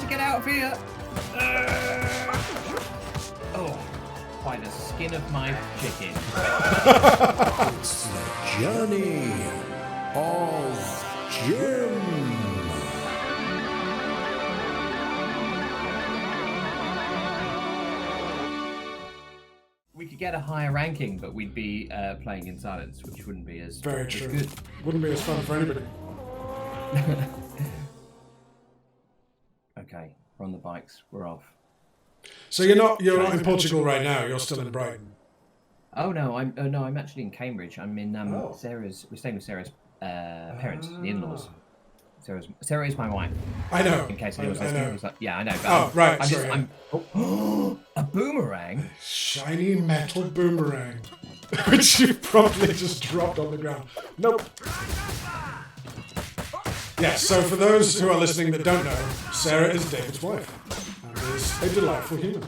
to get out of here. Oh, by the skin of my chicken. It's the journey of Jim. We could get a higher ranking, but we'd be playing in silence, which wouldn't be as Very true. good. Wouldn't be as fun for anybody. Okay, we're on the bikes. We're off. So you're not in Portugal right now. You're still in Brighton. Oh no, I'm actually in Cambridge. I'm in Sarah's. We're staying with Sarah's parents, the in-laws. Sarah is my wife. I know. In case anyone's listening, like, yeah, I know. But Oh, right. A boomerang. Shiny metal boomerang, which you probably just dropped on the ground. Nope. Yes. So for those who are listening that don't know, Sarah is David's wife and is a delightful human.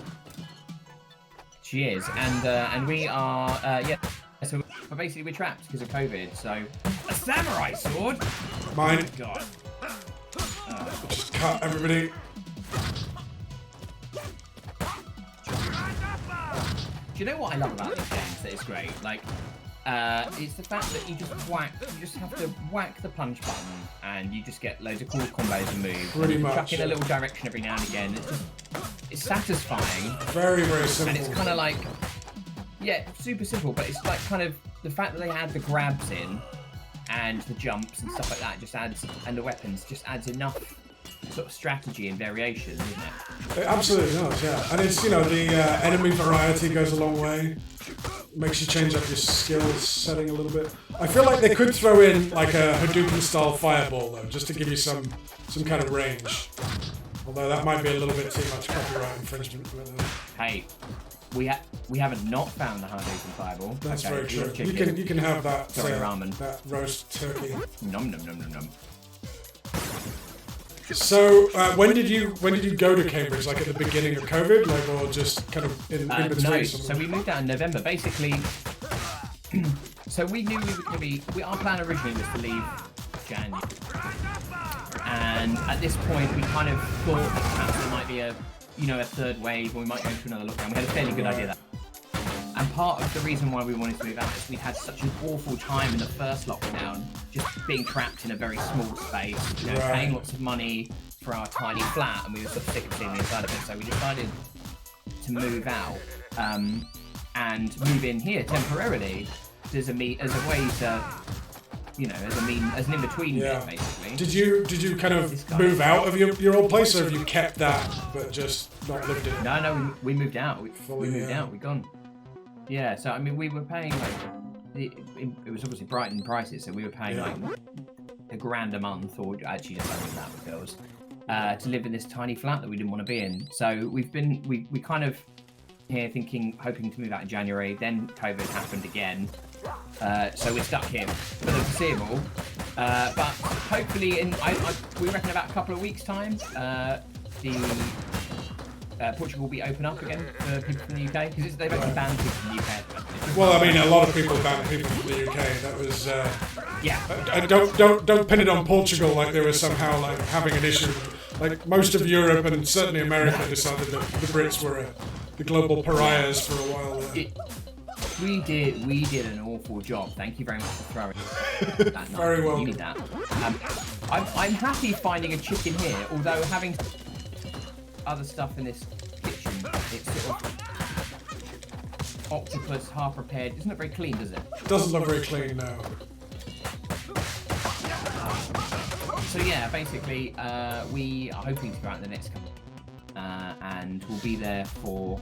She is, and we are So basically we're trapped because of COVID. So a samurai sword. Mine. Oh, God. Just cut everybody. Do you know what I love about these games that is great? Like, it's the fact that you just have to whack the punch button and you just get loads of cool combos and moves. Pretty and much. Chuck in a little direction every now and again. It's satisfying. Very, very simple. And it's kind of like, yeah, super simple, but it's like kind of the fact that they add the grabs in and the jumps and stuff like that just adds, and the weapons just adds enough sort of strategy and variation, doesn't it? It absolutely does, yeah. And it's, the enemy variety goes a long way. Makes you change up your skills setting a little bit. I feel like they could throw in like a Hadouken style fireball though, just to give you some kind of range. Although that might be a little bit too much copyright infringement. Hey, we haven't not found the Hadouken fireball. That's okay, very true. Chicken. You can have that ramen. that roast turkey. Nom nom nom nom nom. So when did you go to Cambridge? Like at the beginning of COVID, like, or just kind of in between? No, so we moved out in November. Basically, so we knew we were going to be. Our plan originally was to leave January, and at this point, we kind of thought that perhaps there might be a third wave, or we might go into another lockdown. We had a fairly good idea that. And part of the reason why we wanted to move out is we had such an awful time in the first lockdown, just being trapped in a very small space, paying lots of money for our tiny flat, and we were sort of sick of seeing the inside of it. So we decided to move out and move in here temporarily as a way to, as an in-between bit, basically. Did you kind of move out of your old place, or have you kept that but just not lived in it? No, we moved out. We moved out. We're gone. Yeah, so I mean, we were paying it was obviously Brighton prices, so we were paying like $1,000 a month, or actually just under that with girls, to live in this tiny flat that we didn't want to be in. So we kind of here hoping to move out in January. Then COVID happened again, so we're stuck here for the foreseeable. But hopefully, we reckon about a couple of weeks' time, Portugal will be open up again for people from the UK, because they've actually banned people from the UK. Well, I mean, a lot of people banned people from the UK. That was don't pin it on Portugal like they were somehow like having an issue. Like most of Europe and certainly America decided that the Brits were the global pariahs for a while there. We did an awful job. Thank you very much for throwing that. Very well. You need that. I'm happy finding a chicken here, although having other stuff in this kitchen, it's sort of octopus, half prepared. It's not very clean, does it? It doesn't look very clean, no. So yeah, basically, we are hoping to go out in the next couple, and we'll be there for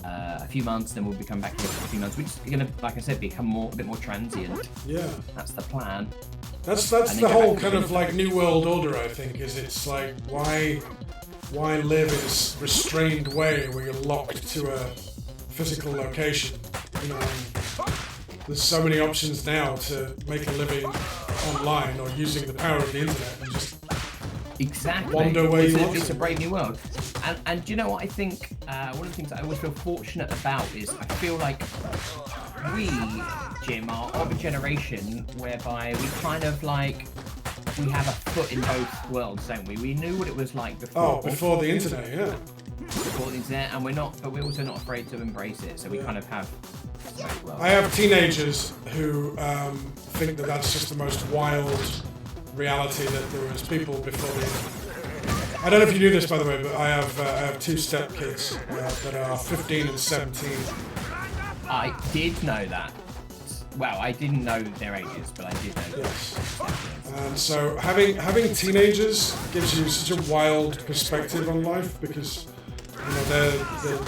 a few months. Then we'll be coming back here for a few months. We're just gonna, like I said, become a bit more transient. Yeah. That's the plan. That's the whole kind of like New World Order, I think. It's like why live in this restrained way where you're locked to a physical location? There's so many options now to make a living online or using the power of the internet and just wander where you want. It's a brave new world. And do you know what I think? One of the things I always feel fortunate about is I feel like we, Jim, are of a generation whereby we kind of like we have a foot in both worlds, don't we? We knew what it was like before. Oh, before the internet, yeah. Before the internet, and we're also not afraid to embrace it. So we kind of have. I have teenagers who think that that's just the most wild reality, that there was people before the internet. I don't know if you knew this, by the way, but I have two stepkids that are 15 and 17. I did know that. Well, I didn't know their ages, but I did know that. Yes. And so having teenagers gives you such a wild perspective on life, because they're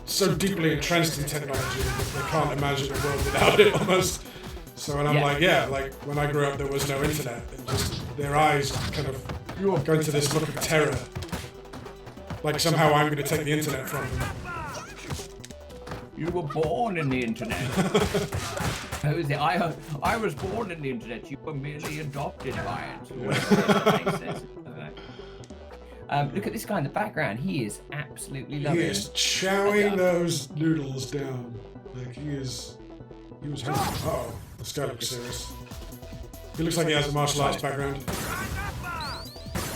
so deeply entrenched in technology that they can't imagine a world without it almost. So and I'm like when I grew up there was no internet, and just their eyes kind of go into this look of terror. Like somehow I'm going to take the internet from them. You were born in the internet. I was born in the internet. You were merely adopted by it. Look at this guy in the background. He is absolutely loving it. He is chowing those noodles down. Like he was hungry. Uh-oh, this guy looks serious. He looks like he has a martial arts background.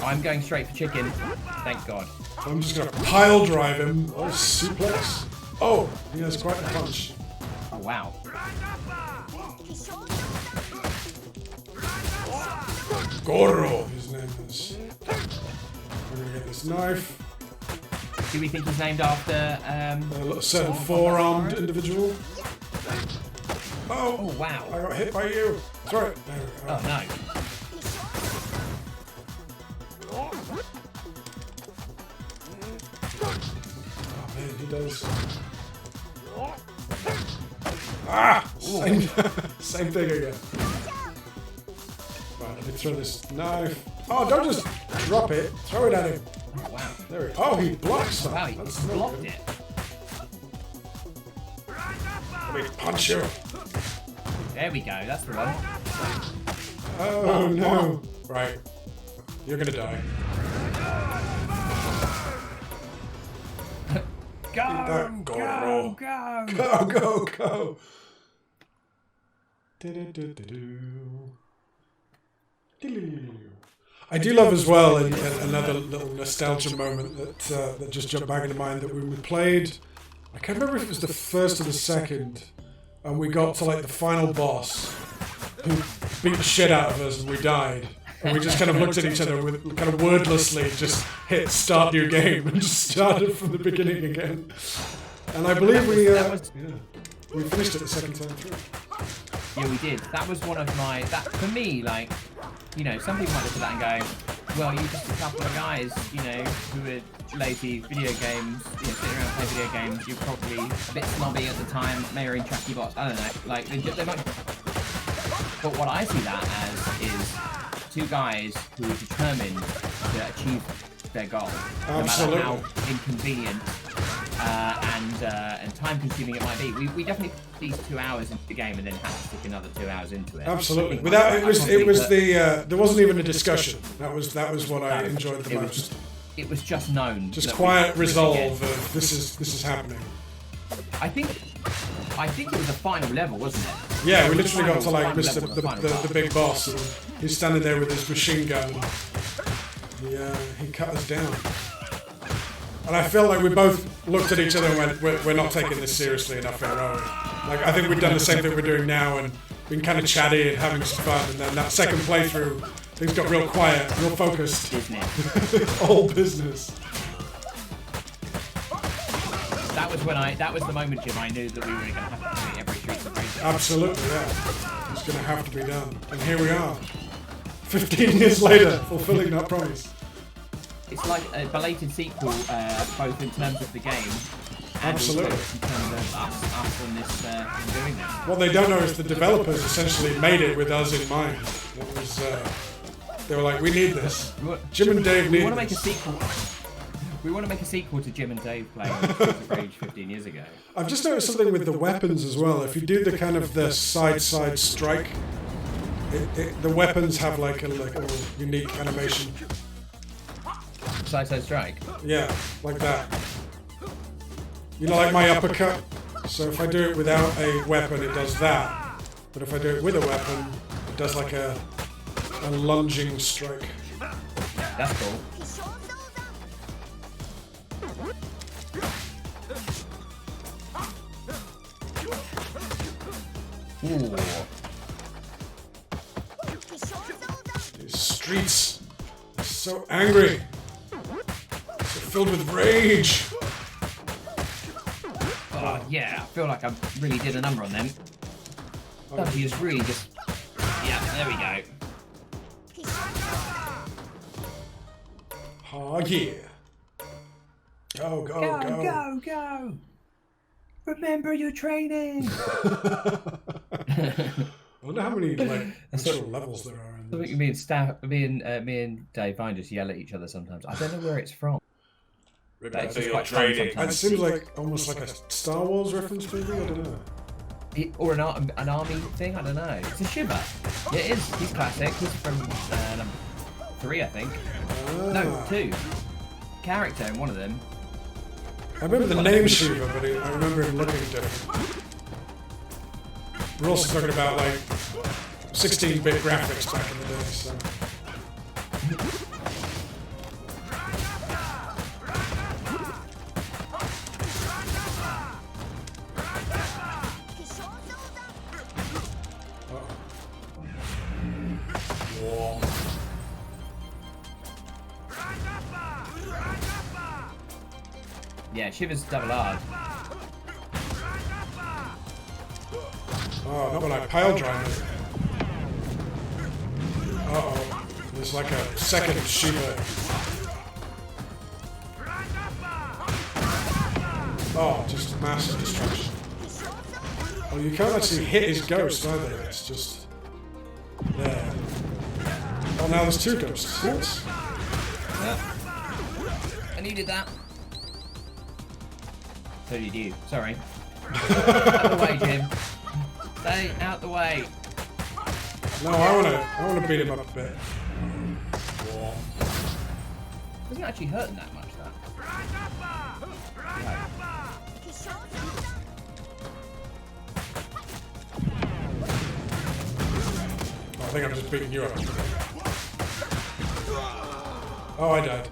I'm going straight for chicken. Thank God. I'm just going to pile drive him. Oh, suplex. Oh, he has quite a punch. Oh, wow. Goro, his name is. We're going to get this knife. Do we think he's named after... a certain four-armed individual. Oh, wow. I got hit by you. Throw it. There we go. Oh, no. Oh, man, he does... Ah! Same thing again. Right, let me throw this knife. Oh, don't just drop it. Throw it at him. Oh, wow. There we go. Oh, he blocks that. Wow, he blocked it. Let me punch you. There we go. That's the one. Oh, no. Right. You're gonna die. Go! Go! Go! Go, go, go! I do love as well another little nostalgia moment that just jumped back into mind, that when we played, I can't remember if it was the first or the second, and we got to like the final boss who beat the shit out of us and we died. And we just kind of looked at each other with kind of wordlessly just hit start new game and just started from the beginning again. And I believe we finished it the second time through. Yeah, we did. That was one of my... For me, like, some people might look at that and go, well, you're just a couple of guys, who are lazy video games, sitting around playing video games. You're probably a bit snobby at the time, maybe in tracky bots. I don't know. Like, they're not... But what I see that as is two guys who are determined to achieve their goal. Absolutely. No matter how inconvenient and time-consuming it might be. We definitely put these 2 hours into the game and then had to stick another 2 hours into it. Absolutely. There wasn't even a discussion. That was what I enjoyed the most. It was just known. Just quiet resolve of this is happening. I think it was the final level, wasn't it? Yeah, we literally got to like the big boss. And he's standing there with his machine gun. He cut us down. And I felt like we both looked at each other and went, we're not taking this seriously enough here, are we? Like, I think we've done the same thing we're doing now and been kind of chatty and having some fun. And then that second playthrough, things got real quiet, real focused. Business. All business. That was the moment, Jim, I knew that we were going to have to play every Streets of Rage. Absolutely, yeah. It's going to have to be done. And here we are. 15 years later, fulfilling that promise. It's like a belated sequel, both in terms of the game and Absolutely. also in terms of us in this in doing this. What they don't know is the developers essentially made it with us in mind. It was, they were like, we need this. Jim and Dave need We want to this. make a sequel. We want to make a sequel to Jim and Dave playing Streets of Rage 15 years ago. I've just noticed something with the weapons as well. If you do the kind of the side strike, the weapons have like a little unique animation. Side strike? Yeah, like that. Like my uppercut. So if I do it without a weapon, it does that. But if I do it with a weapon, it does like a a lunging strike. That's cool. Ooh. These streets are so angry. So filled with rage. Oh, yeah, I feel like I really did a number on them. W is really just... Yeah, there we go. Oh, yeah. Go, go, go. Go, go! Remember your training! I wonder how many like actual levels there are in I this. think me and Dave Vine just yell at each other sometimes. I don't know where it's from. But it's just quite fun It sometimes. seems like almost like a Star Wars reference, maybe? I don't know. Or an army thing, I don't know. It's a Shiva. Yeah, it is. He's classic. He's from number 3, I think. No, 2. Character in one of them. I remember the name Shiva, but I remember him looking different. We're also talking about like 16-bit graphics back in the day, so. Yeah, Shiva's double R. Oh, not when I pile drive it. Uh-oh. There's like a second Shiva. Oh, just massive destruction. Oh, you can't actually hit his ghost either. It's just there. Oh, now there's 2 ghosts. Yes. Yeah. I needed that. So did you. Sorry. Out the way, Jim. Stay out the way. No, I wanna beat him up a bit. Doesn't actually hurt that much, that. No. Oh, I think I'm just beating you up. Oh, I died.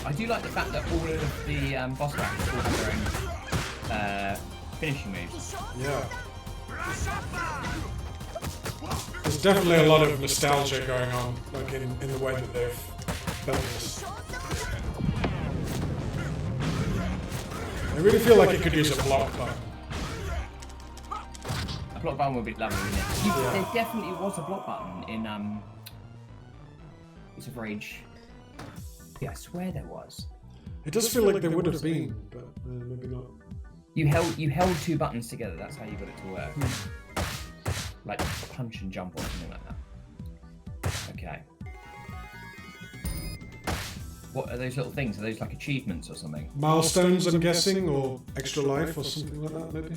I do like the fact that all of the boss characters all have their own finishing moves. Yeah. There's definitely a lot of nostalgia going on, like in the way that they've built this. I really feel like it could use a block button. A block button would be lovely, wouldn't it? There definitely was a block button in Piece of Rage. Yeah, I swear there was. It does feel like there would have been, but maybe not. You held 2 buttons together. That's how you got it to work. Like punch and jump or something like that. Okay. What are those little things? Are those like achievements or something? Milestones, I'm guessing, or extra life or something like that, maybe.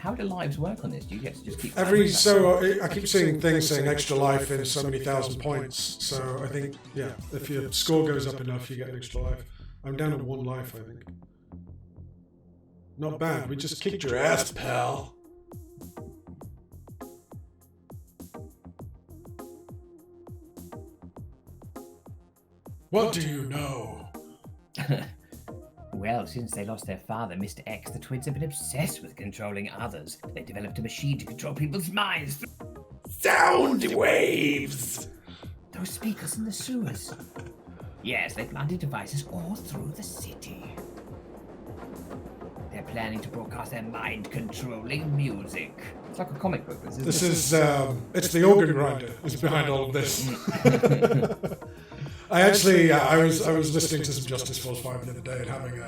How do lives work on this? Do you get to just keep I keep seeing things saying extra life in so many thousand points. So I think, yeah, if your score goes up enough, you get an extra life. I'm down to 1 life, I think. Not bad. We just kicked your ass, pal. What do you know? Well, since they lost their father, Mr. X, the twins have been obsessed with controlling others. They developed a machine to control people's minds. Sound waves! Those speakers in the sewers. Yes, they planted devices all through the city. They're planning to broadcast their mind-controlling music. It's like a comic book. This is it's the organ grinder who's behind all of this. I actually, I was listening to some Justice Force 5 the other day and having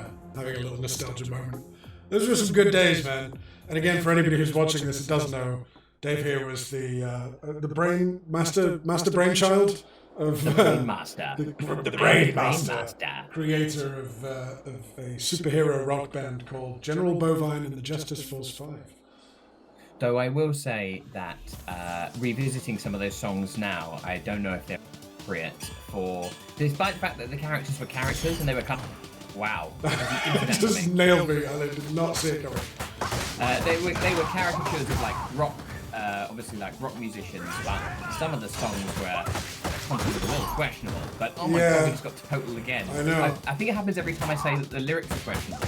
a little nostalgia moment. Those were some good days, man. And again, for anybody who's watching this and doesn't know, Dave here was the brain brainchild of the Brain Master. The Brain Master, creator of a superhero rock band called General Bovine and the Justice Force 5. Though I will say that revisiting some of those songs now, I don't know if they're appropriate for, despite the fact that the characters were characters and they were kind of, wow. Just nailed me. I did not see it coming. They were caricatures of like rock, obviously like rock musicians, but some of the songs were content of the world questionable. But oh my god, we just got total again. I know. I think it happens every time I say that the lyrics are questionable.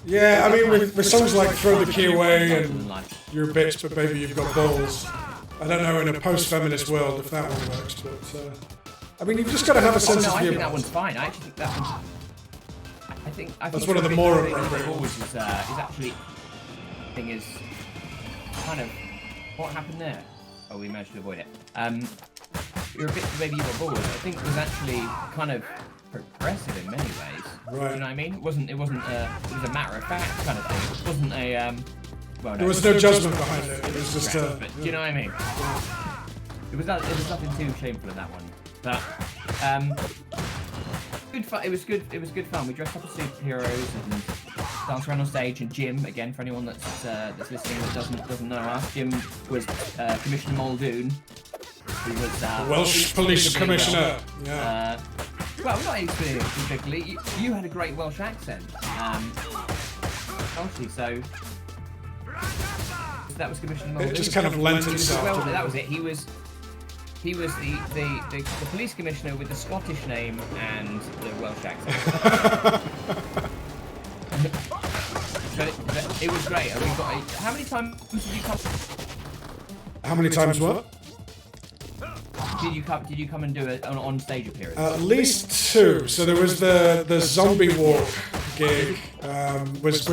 Yeah, I mean, with songs like Throw the Key Away and You're a Bitch, but Baby You've Got Balls, I don't know in a post-feminist world if that one works, but I mean, you've just got to have a sense of I humour. think that one's fine. I actually think that one's... I think that's one of the more appropriate ones. Is actually... thing is kind of... What happened there? Oh, we managed to avoid it. You're a bit Baby You've Got Balls. I think was actually kind of progressive in many ways. Right. Do you know what I mean? It was a matter of fact kind of thing. It wasn't a well, no, there was no judgment behind it. It was just but do you know what I mean? It was nothing too shameful in that one. But good fun. It was good fun. We dressed up as superheroes and danced around on stage. And Jim, again, for anyone that's listening that doesn't know us, Jim was Commissioner Muldoon, who was Welsh Police Commissioner. Yeah. Well, not even particularly. You had a great Welsh accent, obviously. So that was Commissioner Muldoon. It just kind of lent itself. Well, that was it. He was the police commissioner with the Scottish name and the Welsh accent. but it was great. And we got how many times did you come? How many times what? Did you come and do an on-stage appearance? At least 2. So there was the zombie walk gig. Was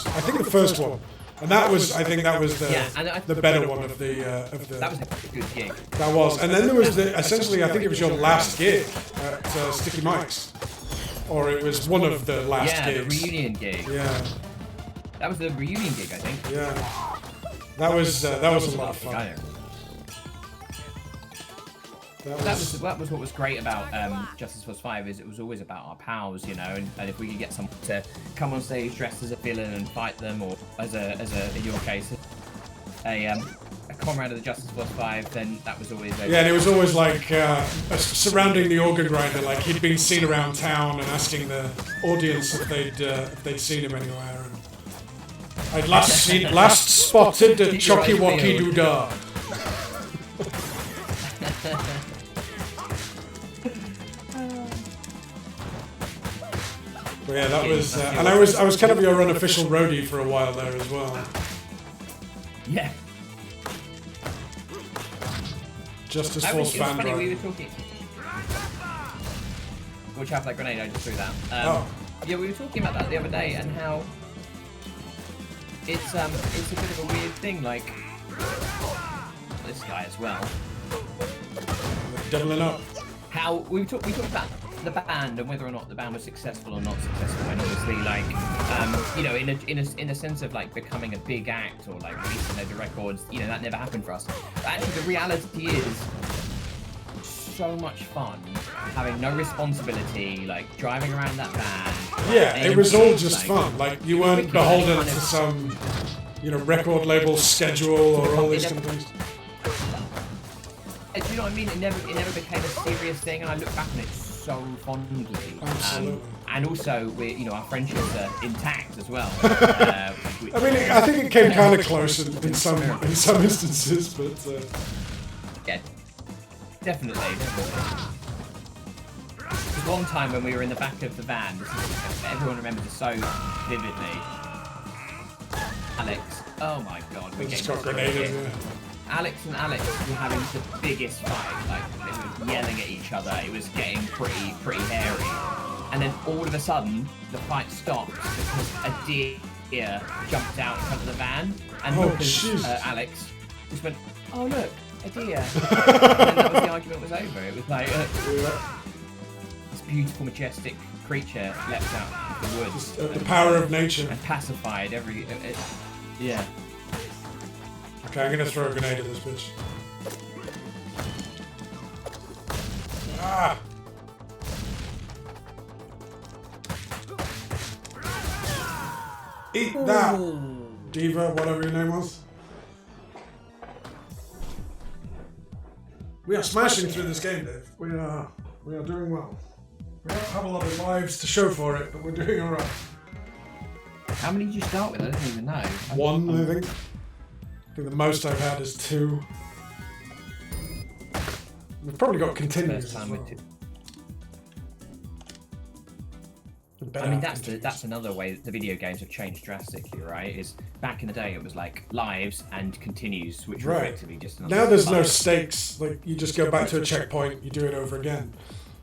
I think the first one, and I think that was the better one of the. That was a good gig. That was, and then there was essentially I think it was your last gig at Sticky Mike's, or it was one of the last gigs. The reunion gig. Yeah. That was the reunion gig, I think. Yeah. That was a lot of fun. That was what was great about Justice Force 5 is it was always about our pals, you know, and if we could get someone to come on stage dressed as a villain and fight them, or as a in your case, a comrade of the Justice Force 5, then that was always yeah, and it was always like surrounding the organ grinder, like he'd been seen around town and asking the audience if they'd seen him anywhere. And I'd last spotted the Chocky Wocky Doodah. But yeah, that was, and I was kind of your unofficial roadie for a while there as well. Yeah. Justice Force fan. Funny, we were talking. Watch out for that grenade! I just threw that. Yeah, we were talking about that the other day, and how it's a bit of a weird thing. Like this guy as well. Doubling up. How we talked about the band and whether or not the band was successful or not successful, and obviously like you know, in a sense of like becoming a big act or like releasing loads of records, you know, that never happened for us. But actually the reality is so much fun having no responsibility, like driving around that van. Yeah, it was all just fun. Like you weren't beholden to some, you know, record label schedule or all these kind of things. Do you know what I mean? It never became a serious thing, and I look back on it so fondly. Absolutely. And also, our friendships are intact as well. I mean, I think it came kind of close in some instances, but yeah, definitely. There's one time when we were in the back of the van, everyone remembers it so vividly. Alex, oh my god, we just got grenaded. Yeah. Alex were having the biggest fight. Like they were yelling at each other. It was getting pretty hairy. And then all of a sudden, the fight stopped because a deer jumped out in front of the van, and Alex just went, "Oh look, a deer!" And then that was the argument was over. It was like this beautiful, majestic creature leapt out of the woods. The power of nature. And pacified yeah. Okay, I'm gonna throw a grenade at this bitch. Ah! Eat that, Diva, whatever your name was. We are smashing through this game, Dave. We are doing well. We don't have a lot of lives to show for it, but we're doing alright. How many did you start with? I don't even know. One, I think. I think the most I've had is 2. We've probably got continues First as time well. with 2. Better I mean, have that's continues. another way that the video games have changed drastically, right? Is back in the day it was like lives and continues, which were Right. effectively just another. Now there's no live. stakes. Like, you just go back to a checkpoint, you do it over again,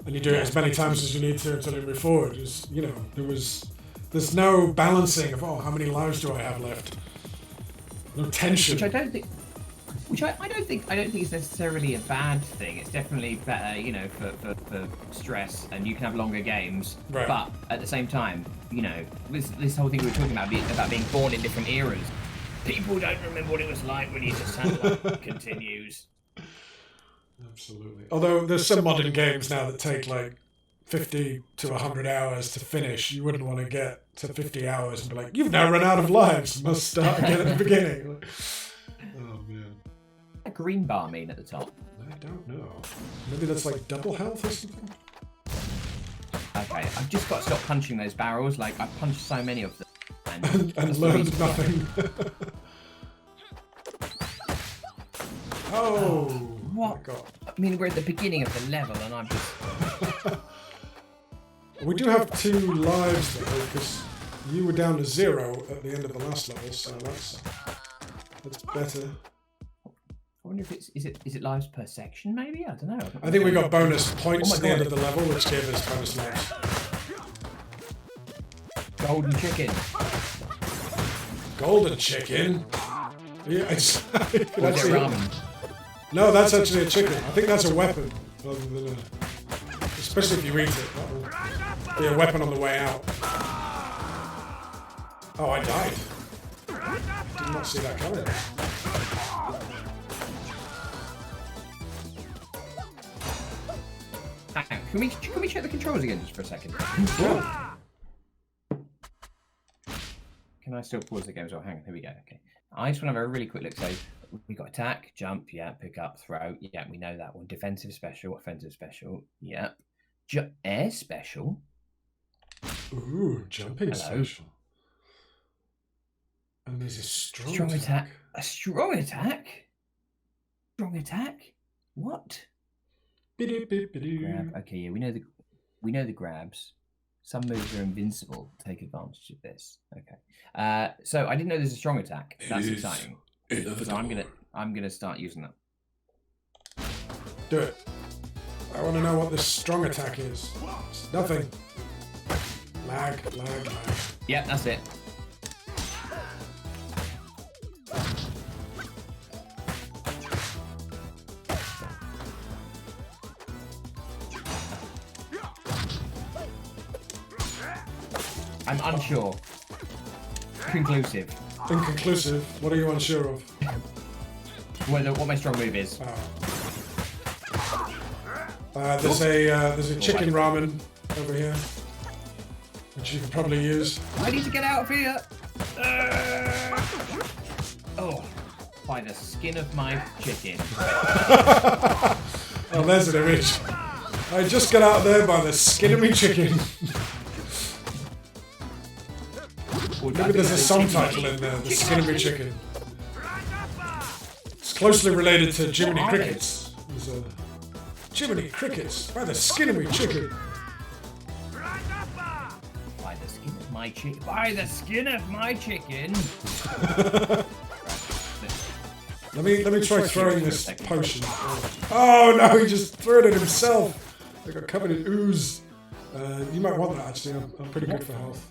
and you do it as many times as you need to until you move forward. It's, you know, there's no balancing of how many lives do I have left. No tension. Which I don't think. I don't think it's necessarily a bad thing. It's definitely better, you know, for stress, and you can have longer games. Right. But at the same time, you know, this whole thing we were talking about being born in different eras. People don't remember what it was like when you just had like continues. Absolutely. Although there's some modern games now that take like 50 to 100 hours to finish. You wouldn't want to get to 50 hours and be like, you've now run out of lives. Must start again at the beginning. Oh man. A green bar mean at the top. I don't know. Maybe that's like double health or something? Okay, I've just got to stop punching those barrels. Like, I've punched so many of them. And that's the learned reason- nothing. Oh! What? My God. I mean, we're at the beginning of the level, and I'm just... We do have 2 lives though, because you were down to 0 at the end of the last level, so that's better. I wonder if is it lives per section, maybe? I don't know. I think we got bonus points Oh my at the end God. of the level, which gave us bonus lives. Golden chicken. Golden chicken? Yeah, it's... Or is it ramen? No, that's actually a chicken. I think that's a weapon, rather than a... Especially if you eat it. That'll be a weapon on the way out. Oh, I died. Did not see that coming. Hang on, can we check the controls again just for a second? Yeah. Can I still pause the game as well? Hang on, here we go. Okay. I just want to have a really quick look. So we got attack, jump, yeah, pick up, throw, yeah, we know that one. Defensive special, offensive special, yeah. Air special. Ooh, jumping Hello. special. And there's a strong, Strong attack. A strong attack? Strong attack? What? Grab. Okay, yeah, we know the grabs. Some moves are invincible. Take advantage of this. Okay. So I didn't know there's a strong attack. That's exciting. So I'm gonna start using that. Do it. I want to know what this strong attack is. It's nothing. Lag. Yep, that's it. I'm unsure. Conclusive. Inconclusive. What are you unsure of? What my strong move is. There's a chicken ramen over here, which you can probably use. I need to get out of here. Oh, by the skin of my chicken. Oh, there's an image. I just got out there by the skin of me chicken. Maybe there's a song title in there, The Skin of Me Chicken. It's closely related to Jiminy What are they? Crickets. There's a Jiminy Crickets by the skin of me chicken. By the skin of my chicken. By the skin of my chicken. Let me try throwing this potion. Oh no, he just threw it at himself. I got covered in ooze. You might want that actually. I'm pretty good for health.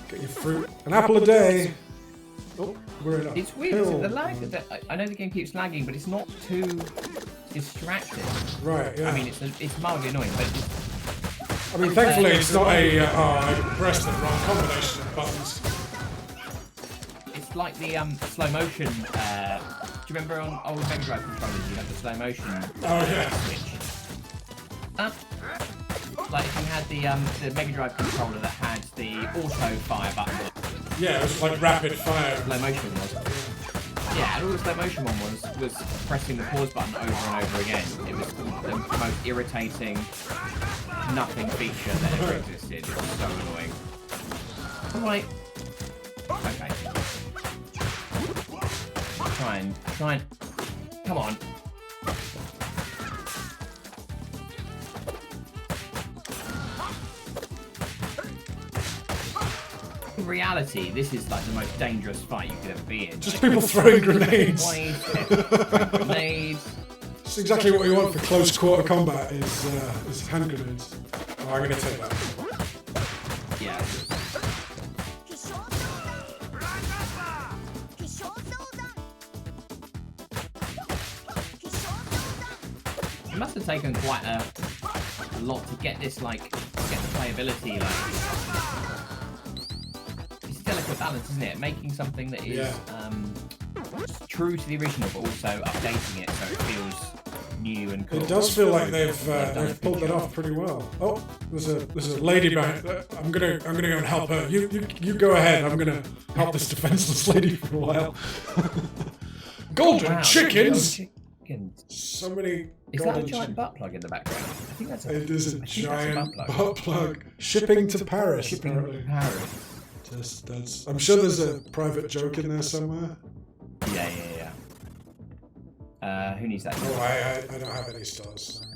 Get your fruit. An apple a day. Oh, we're in a It's weird. hill. The lag. I know the game keeps lagging, but it's not too distracting. Right, yeah. I mean, it's mildly annoying, but it's, I mean, thankfully it's not a, I pressed the wrong combination of buttons. it's like the slow motion. Do you remember on old Mega Drive controllers you had the slow motion Oh, yeah. switch? Like if you had the Mega Drive controller that had the auto fire button, Yeah, it was like rapid fire. slow motion was. Yeah, and all the slow motion one was pressing the pause button over and over again. It was the most irritating nothing feature that ever existed. It was so annoying. Alright. Okay. Try and. Come on. In reality, this is like the most dangerous fight you could ever be in. Just like, people throwing grenades. Grenades. That's exactly what we want for close quarter combat is hand grenades. Oh, I'm gonna take that. Yeah. It must have taken quite a lot to get this, like, get the playability, like, it's a delicate balance, isn't it? Making something that is true to the original, but also updating it so it feels new and cool. It does feel like they've pulled that off pretty well. Oh, there's a lady behind. I'm gonna go and help her. You go ahead. I'm gonna help this defenseless lady for a while. Golden chickens. So many. Is that a giant butt plug in the background? I think that's It is a giant butt plug. Shipping to Paris. Shipping to Paris. That's. I'm sure there's a private joke in there somewhere. Yeah. Who needs that? Oh, I don't have any stars. So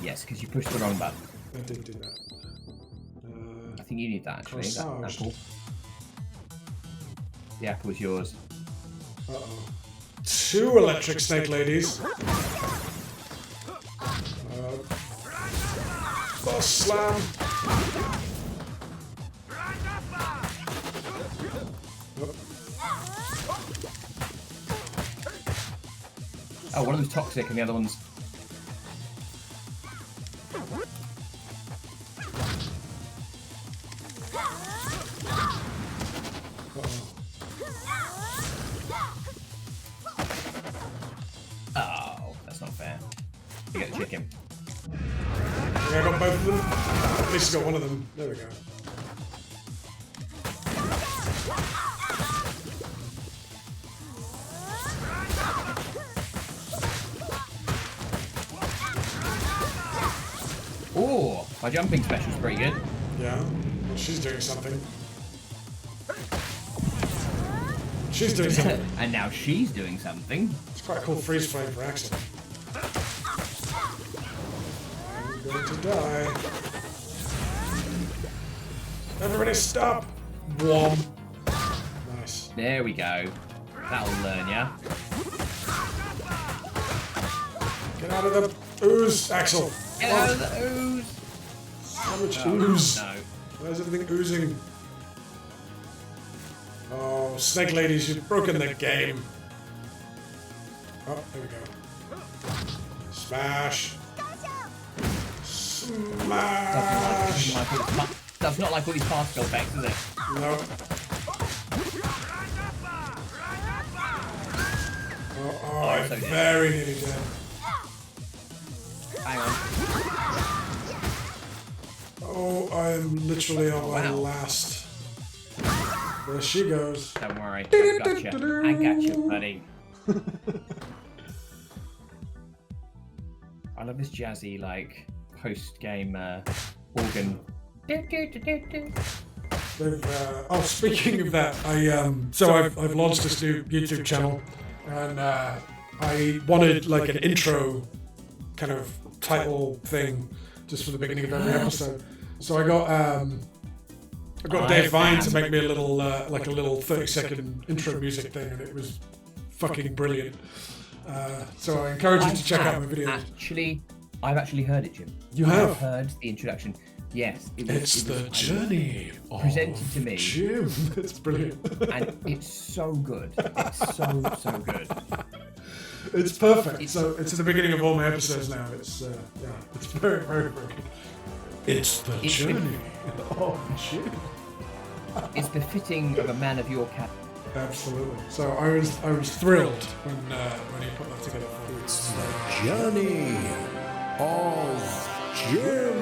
yes, because you pushed the wrong button. I did do that. I think you need that actually. That Corsage. apple. The apple's yours. Uh-oh. 2 electric snake ladies. Boss slam. Oh, one of them's toxic and the other one's... Oh, that's not fair. You get the chicken. Yeah, I got both of them. At least I got one of them. There we go. Oh, my jumping special's pretty good. Yeah, she's doing something. She's doing something. And now she's doing something. It's quite a cool freeze frame for action. I'm going to die. Everybody stop! Whom. Nice. There we go. That'll learn ya. Get out of the ooze, Axel. Get out of the ooze! How much ooze? No. Why is everything oozing? Oh, snake ladies, you've broken the game. Oh, there we go. Smash. Smash. Does not like all these particle effects, does it? No. Oh, I'm so dead. very nearly dead. Hang on. Oh, I'm literally on my last. There she goes. Don't worry. I gotcha. I gotcha, buddy. I love this jazzy, like, post-game organ. Oh, speaking of that, I've launched this new YouTube channel, and I wanted like an intro kind of title thing just for the beginning of every episode. So I got Dave Vine to make me a little like a little 30-second intro music thing, and it was fucking brilliant. So I encourage you to check out my videos. I've actually heard it, Jim. You have? I've heard the introduction. Yes, It's the journey presented to me. Jim. It's brilliant. And it's so good. It's so good. It's perfect. So it's at the beginning of all my episodes now. It's it's very, very, very good. It's the journey. Jim. It's befitting of a man of your cat. Absolutely. So I was thrilled when he put that together for me. It's the journey of Jim.